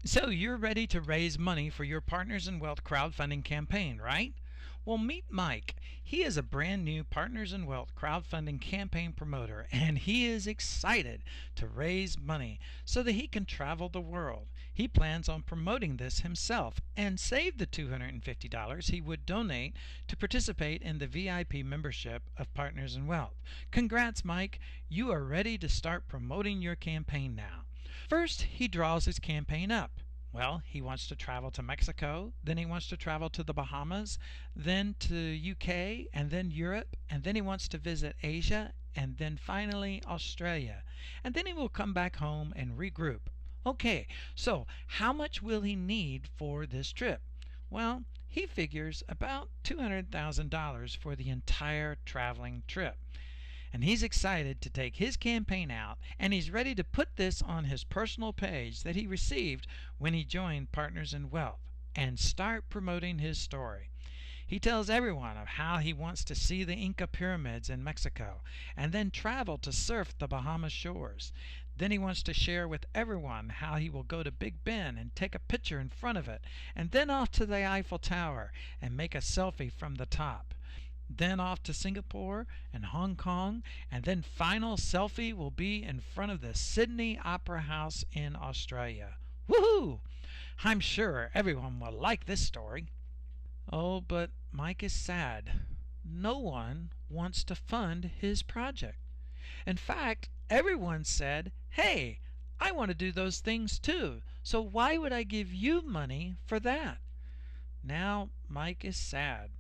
So you're ready to raise money for your Partners in Wealth crowdfunding campaign, right? Well, meet Mike. He is a brand new Partners in Wealth crowdfunding campaign promoter, and he is excited to raise money so that he can travel the world. He plans on promoting this himself and save the $250 he would donate to participate in the VIP membership of Partners in Wealth. Congrats, Mike. You are ready to start promoting your campaign now. First, he draws his campaign up. Well, he wants to travel to Mexico, then he wants to travel to the Bahamas, then to UK, and then Europe, and then he wants to visit Asia, and then finally Australia. And then he will come back home and regroup. Okay, so how much will he need for this trip? Well, he figures about $200,000 for the entire traveling trip. And he's excited to take his campaign out, and he's ready to put this on his personal page that he received when he joined Partners in Wealth and start promoting his story. He tells everyone of how he wants to see the Inca pyramids in Mexico and then travel to surf the Bahamas shores. Then he wants to share with everyone how he will go to Big Ben and take a picture in front of it, and then off to the Eiffel Tower and make a selfie from the top. Then off to Singapore and Hong Kong, and then final selfie will be in front of the Sydney Opera House in Australia. Woohoo! I'm sure everyone will like this story. Oh, but Mike is sad. No one wants to fund his project. In fact, everyone said, "Hey, I want to do those things too, so why would I give you money for that?" Now Mike is sad.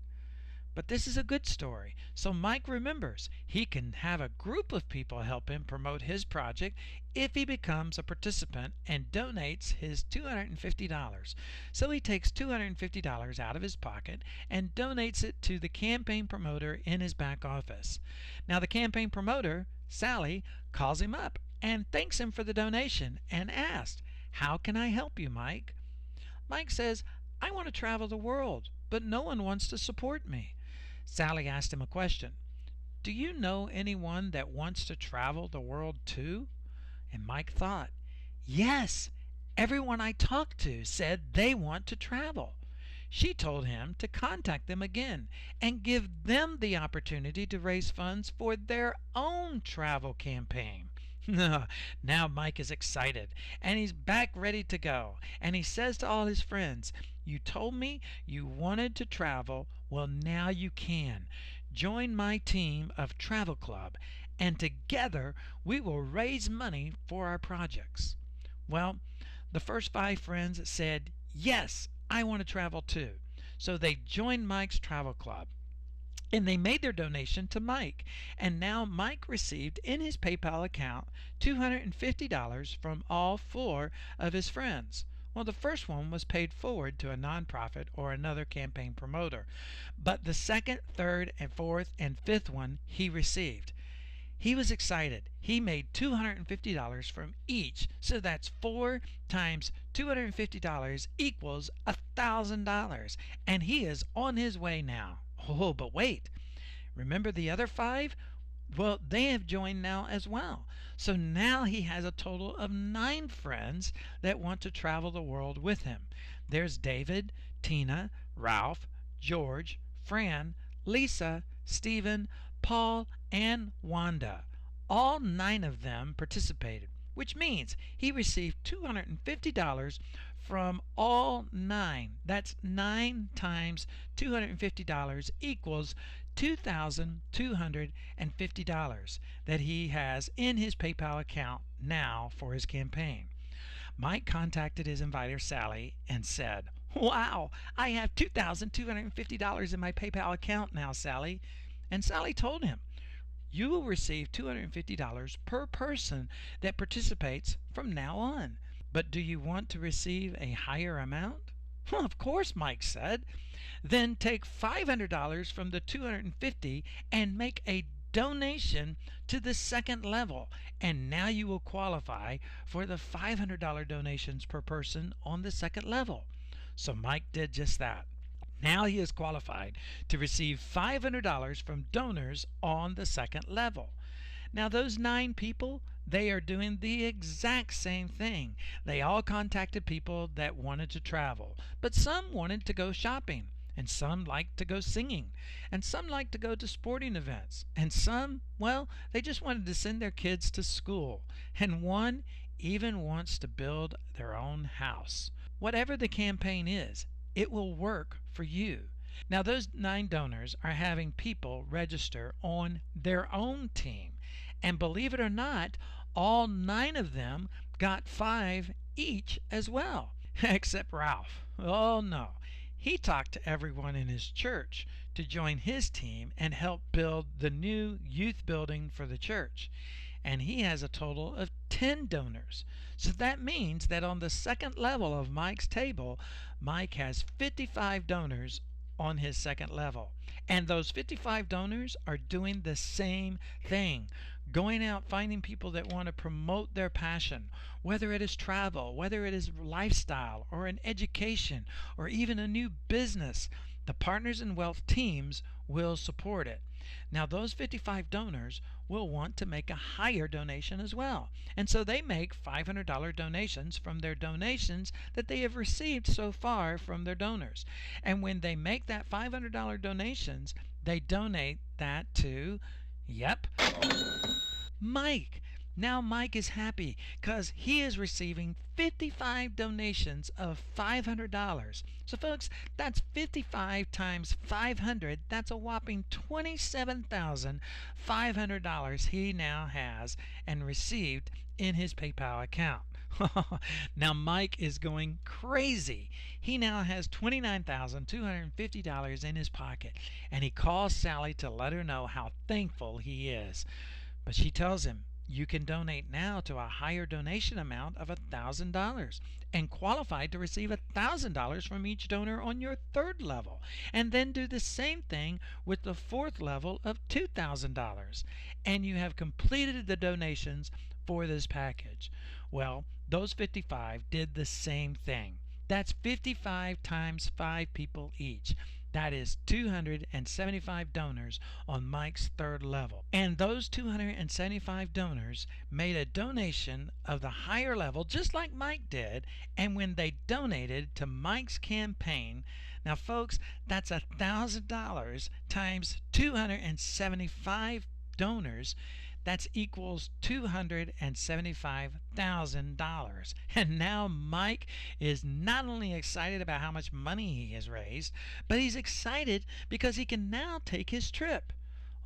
But this is a good story, so Mike remembers he can have a group of people help him promote his project if he becomes a participant and donates his $250. So he takes $250 out of his pocket and donates it to the campaign promoter in his back office. Now the campaign promoter, Sally, calls him up and thanks him for the donation and asks, "How can I help you, Mike?" Mike says, "I want to travel the world, but no one wants to support me." Sally asked him a question. "Do you know anyone that wants to travel the world too?" And Mike thought, "Yes, everyone I talked to said they want to travel." She told him to contact them again and give them the opportunity to raise funds for their own travel campaign. Now Mike is excited and he's back ready to go, and he says to all his friends, "You told me you wanted to travel. Well, now you can. Join my team of Travel Club, and together we will raise money for our projects." Well, the first 5 friends said, "Yes, I want to travel too." So they joined Mike's Travel Club. And they made their donation to Mike. And now Mike received in his PayPal account $250 from all 4 of his friends. Well, the first one was paid forward to a nonprofit or another campaign promoter. But the second, third, and fourth, and fifth one he received. He was excited. He made $250 from each. So that's 4 times $250 equals $1,000. And he is on his way now. Oh, but wait. Remember the other 5? Well, they have joined now as well. So now he has a total of 9 friends that want to travel the world with him. There's David, Tina, Ralph, George, Fran, Lisa, Stephen, Paul, and Wanda. All 9 of them participated, which means he received $250 from all 9. That's 9 times $250 equals $2,250 that he has in his PayPal account now for his campaign. Mike contacted his inviter, Sally, and said, "Wow, I have $2,250 in my PayPal account now, Sally." And Sally told him, "You will receive $250 per person that participates from now on. But do you want to receive a higher amount?" "Well, of course," Mike said. "Then take $500 from the $250 and make a donation to the second level, and now you will qualify for the $500 donations per person on the second level." So Mike did just that. Now he is qualified to receive $500 from donors on the second level. Now those 9 people, they are doing the exact same thing. They all contacted people that wanted to travel, but some wanted to go shopping, and some liked to go singing, and some liked to go to sporting events, and some, well, they just wanted to send their kids to school, and one even wants to build their own house. Whatever the campaign is, it will work for you. Now, those 9 donors are having people register on their own team. And believe it or not, all 9 of them got 5 each as well, except Ralph. Oh no. He talked to everyone in his church to join his team and help build the new youth building for the church. And he has a total of 10 donors. So that means that on the second level of Mike's table, Mike has 55 donors on his second level. And those 55 donors are doing the same thing, going out finding people that want to promote their passion, whether it is travel, whether it is lifestyle, or an education, or even a new business. The Partners in Wealth teams will support it. Now, those 55 donors will want to make a higher donation as well. And so they make $500 donations from their donations that they have received so far from their donors. And when they make that $500 donations, they donate that to, yep, Mike. Now Mike is happy because he is receiving 55 donations of $500. So folks, that's 55 times 500. That's a whopping $27,500 he now has and received in his PayPal account. Now Mike is going crazy. He now has $29,250 in his pocket, and he calls Sally to let her know how thankful he is. But she tells him, you can donate now to a higher donation amount of $1,000 and qualify to receive $1,000 from each donor on your third level, and then do the same thing with the fourth level of $2,000, and you have completed the donations for this package. Well, those 55 did the same thing. That's 55 times 5 people each. That is 275 donors on Mike's third level. And those 275 donors made a donation of the higher level, just like Mike did. And when they donated to Mike's campaign, now folks, that's $1,000 times 275 donors. That equals $275,000. And now Mike is not only excited about how much money he has raised, but he's excited because he can now take his trip.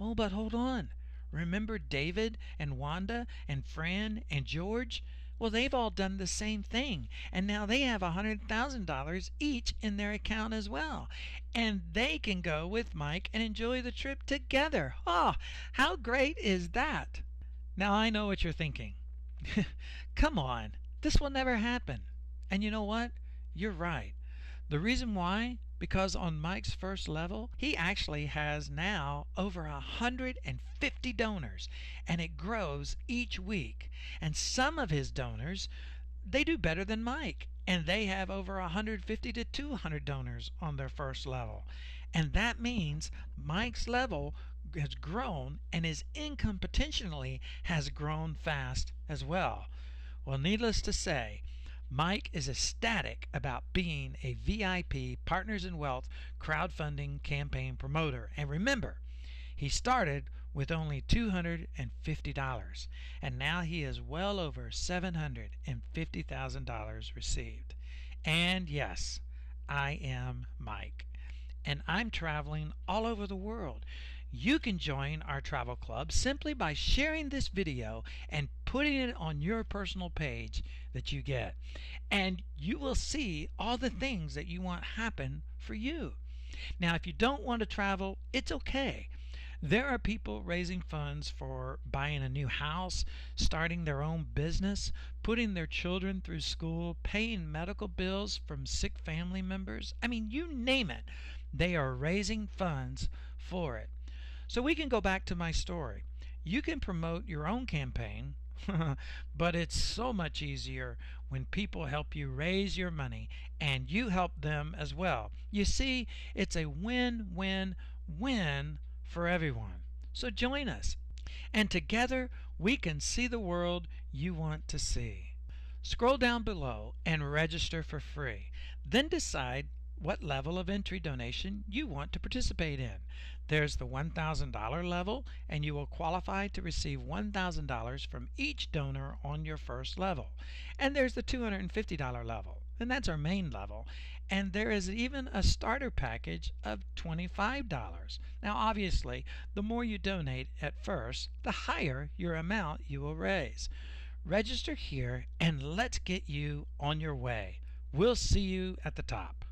Oh, but hold on. Remember David and Wanda and Fran and George? Well, they've all done the same thing, and now they have $100,000 each in their account as well. And they can go with Mike and enjoy the trip together. Oh, how great is that? Now I know what you're thinking. Come on, this will never happen. And you know what? You're right. The reason why? Because on Mike's first level, he actually has now over 150 donors, and it grows each week. And some of his donors, they do better than Mike, and they have over 150 to 200 donors on their first level. And that means Mike's level has grown, and his income potentially has grown fast as well. Well, needless to say, Mike is ecstatic about being a VIP Partners in Wealth crowdfunding campaign promoter. And remember, he started with only $250, and now he is well over $750,000 received. And yes, I am Mike, and I'm traveling all over the world. You can join our travel club simply by sharing this video and putting it on your personal page that you get. And you will see all the things that you want happen for you. Now, if you don't want to travel, it's okay. There are people raising funds for buying a new house, starting their own business, putting their children through school, paying medical bills from sick family members. I mean, you name it. They are raising funds for it. So we can go back to my story. You can promote your own campaign, but it's so much easier when people help you raise your money and you help them as well. You see, it's a win-win-win for everyone. So join us, and together we can see the world you want to see. Scroll down below and register for free. Then decide what level of entry donation you want to participate in. There's the $1,000 level, and you will qualify to receive $1,000 from each donor on your first level. And there's the $250 level, and that's our main level. And there is even a starter package of $25. Now, obviously, the more you donate at first, the higher your amount you will raise. Register here and let's get you on your way. We'll see you at the top.